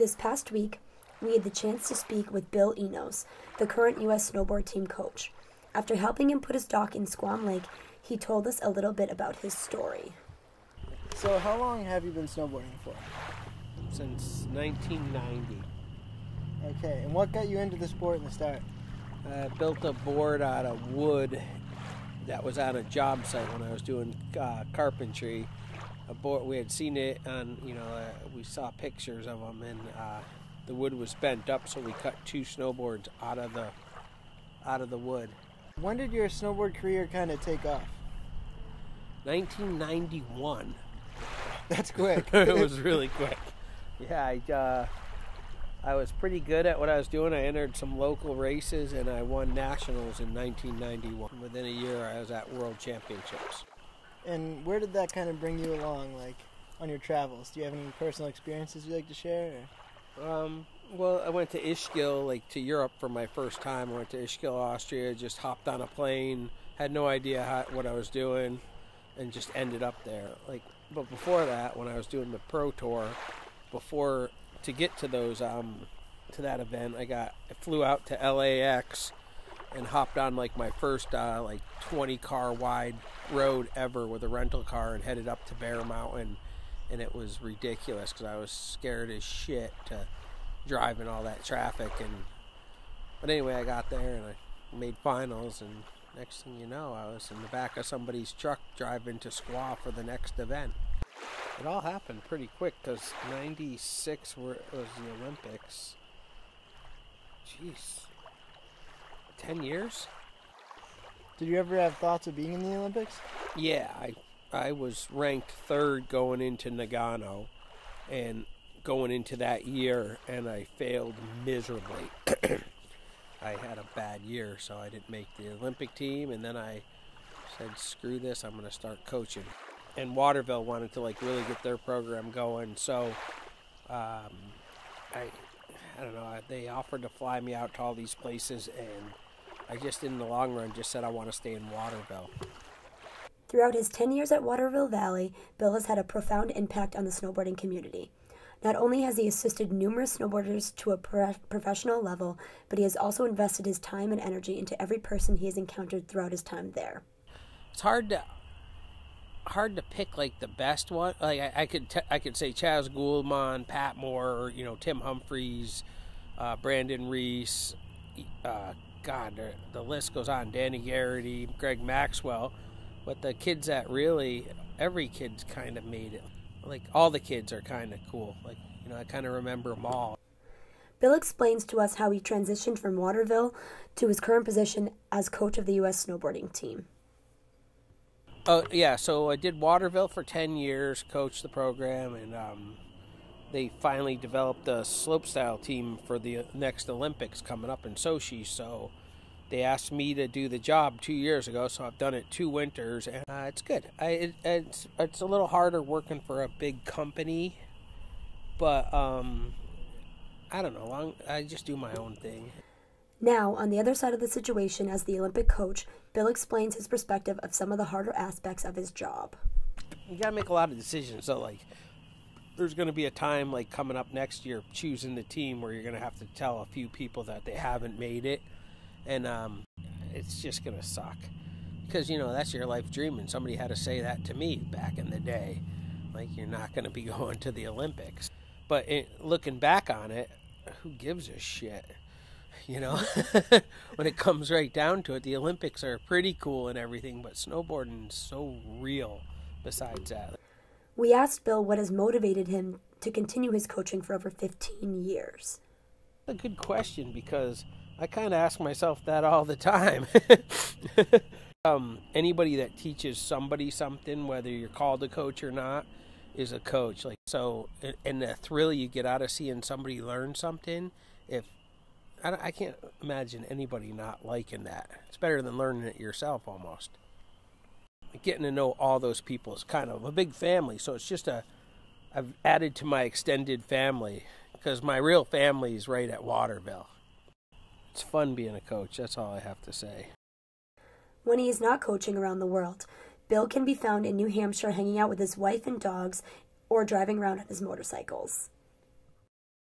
This past week, we had the chance to speak with Bill Enos, the current U.S. snowboard team coach. After helping him put his dock in Squam Lake, he told us a little bit about his story. So how long have you been snowboarding for? Since 1990. Okay, and what got you into the sport in the start? I built a board out of wood that was on a job site when I was doing carpentry. A board, we had seen it on, we saw pictures of them, and the wood was bent up, so we cut 2 snowboards out of the wood. When did your snowboard career kind of take off? 1991. That's quick. It was really quick. Yeah, I was pretty good at what I was doing. I entered some local races, and I won nationals in 1991. Within a year, I was at World Championships. And where did that kind of bring you along, like, on your travels? Do you have any personal experiences you'd like to share? Well, I went to Ischgl, to Europe for my first time. I went to Ischgl, Austria, just hopped on a plane, had no idea what I was doing, and just ended up there. But before that, when I was doing the pro tour, to get to those to that event, I flew out to LAX and hopped on my first 20 car wide road ever with a rental car and headed up to Bear Mountain, and it was ridiculous because I was scared as shit to drive in all that traffic. But anyway, I got there and I made finals, and next thing you know, I was in the back of somebody's truck driving to Squaw for the next event. It all happened pretty quick because 96 was the Olympics. Jeez. 10 years? Did you ever have thoughts of being in the Olympics? Yeah, I was ranked 3rd going into Nagano and going into that year, and I failed miserably. I had a bad year, so I didn't make the Olympic team, and then I said, screw this, I'm going to start coaching. And Waterville wanted to really get their program going, so I don't know, they offered to fly me out to all these places, and I just, in the long run, just said I want to stay in Waterville. Throughout his 10 years at Waterville Valley, Bill has had a profound impact on the snowboarding community. Not only has he assisted numerous snowboarders to a professional level, but he has also invested his time and energy into every person he has encountered throughout his time there. It's hard to pick the best one. I could say Chaz Gouldman, Pat Moore, Tim Humphreys, Brandon Reese. God, the list goes on. Danny Garrity, Greg Maxwell. But the kids that really, every kid's kind of made it. All the kids are kind of cool. I kind of remember them all. Bill explains to us how he transitioned from Waterville to his current position as coach of the U.S. snowboarding team. Oh, yeah, so I did Waterville for 10 years, coached the program, and they finally developed a slopestyle team for the next Olympics coming up in Sochi, so they asked me to do the job 2 years ago, so I've done it 2 winters, and it's good. It's a little harder working for a big company, but I don't know, I just do my own thing. Now, on the other side of the situation as the Olympic coach, Bill explains his perspective of some of the harder aspects of his job. You gotta make a lot of decisions, so there's going to be a time coming up next year choosing the team where you're going to have to tell a few people that they haven't made it, and it's just going to suck because that's your life dream, and somebody had to say that to me back in the day, you're not going to be going to the Olympics. But looking back on it, who gives a shit? When it comes right down to it, the Olympics are pretty cool and everything, but snowboarding is so real besides that. We asked Bill what has motivated him to continue his coaching for over 15 years. A good question, because I kind of ask myself that all the time. Anybody that teaches somebody something, whether you're called a coach or not, is a coach. And the thrill you get out of seeing somebody learn something, I can't imagine anybody not liking that. It's better than learning it yourself almost. Getting to know all those people is kind of a big family, so it's just I've added to my extended family because my real family is right at Waterville. It's fun being a coach, that's all I have to say. When he is not coaching around the world, Bill can be found in New Hampshire hanging out with his wife and dogs or driving around on his motorcycles.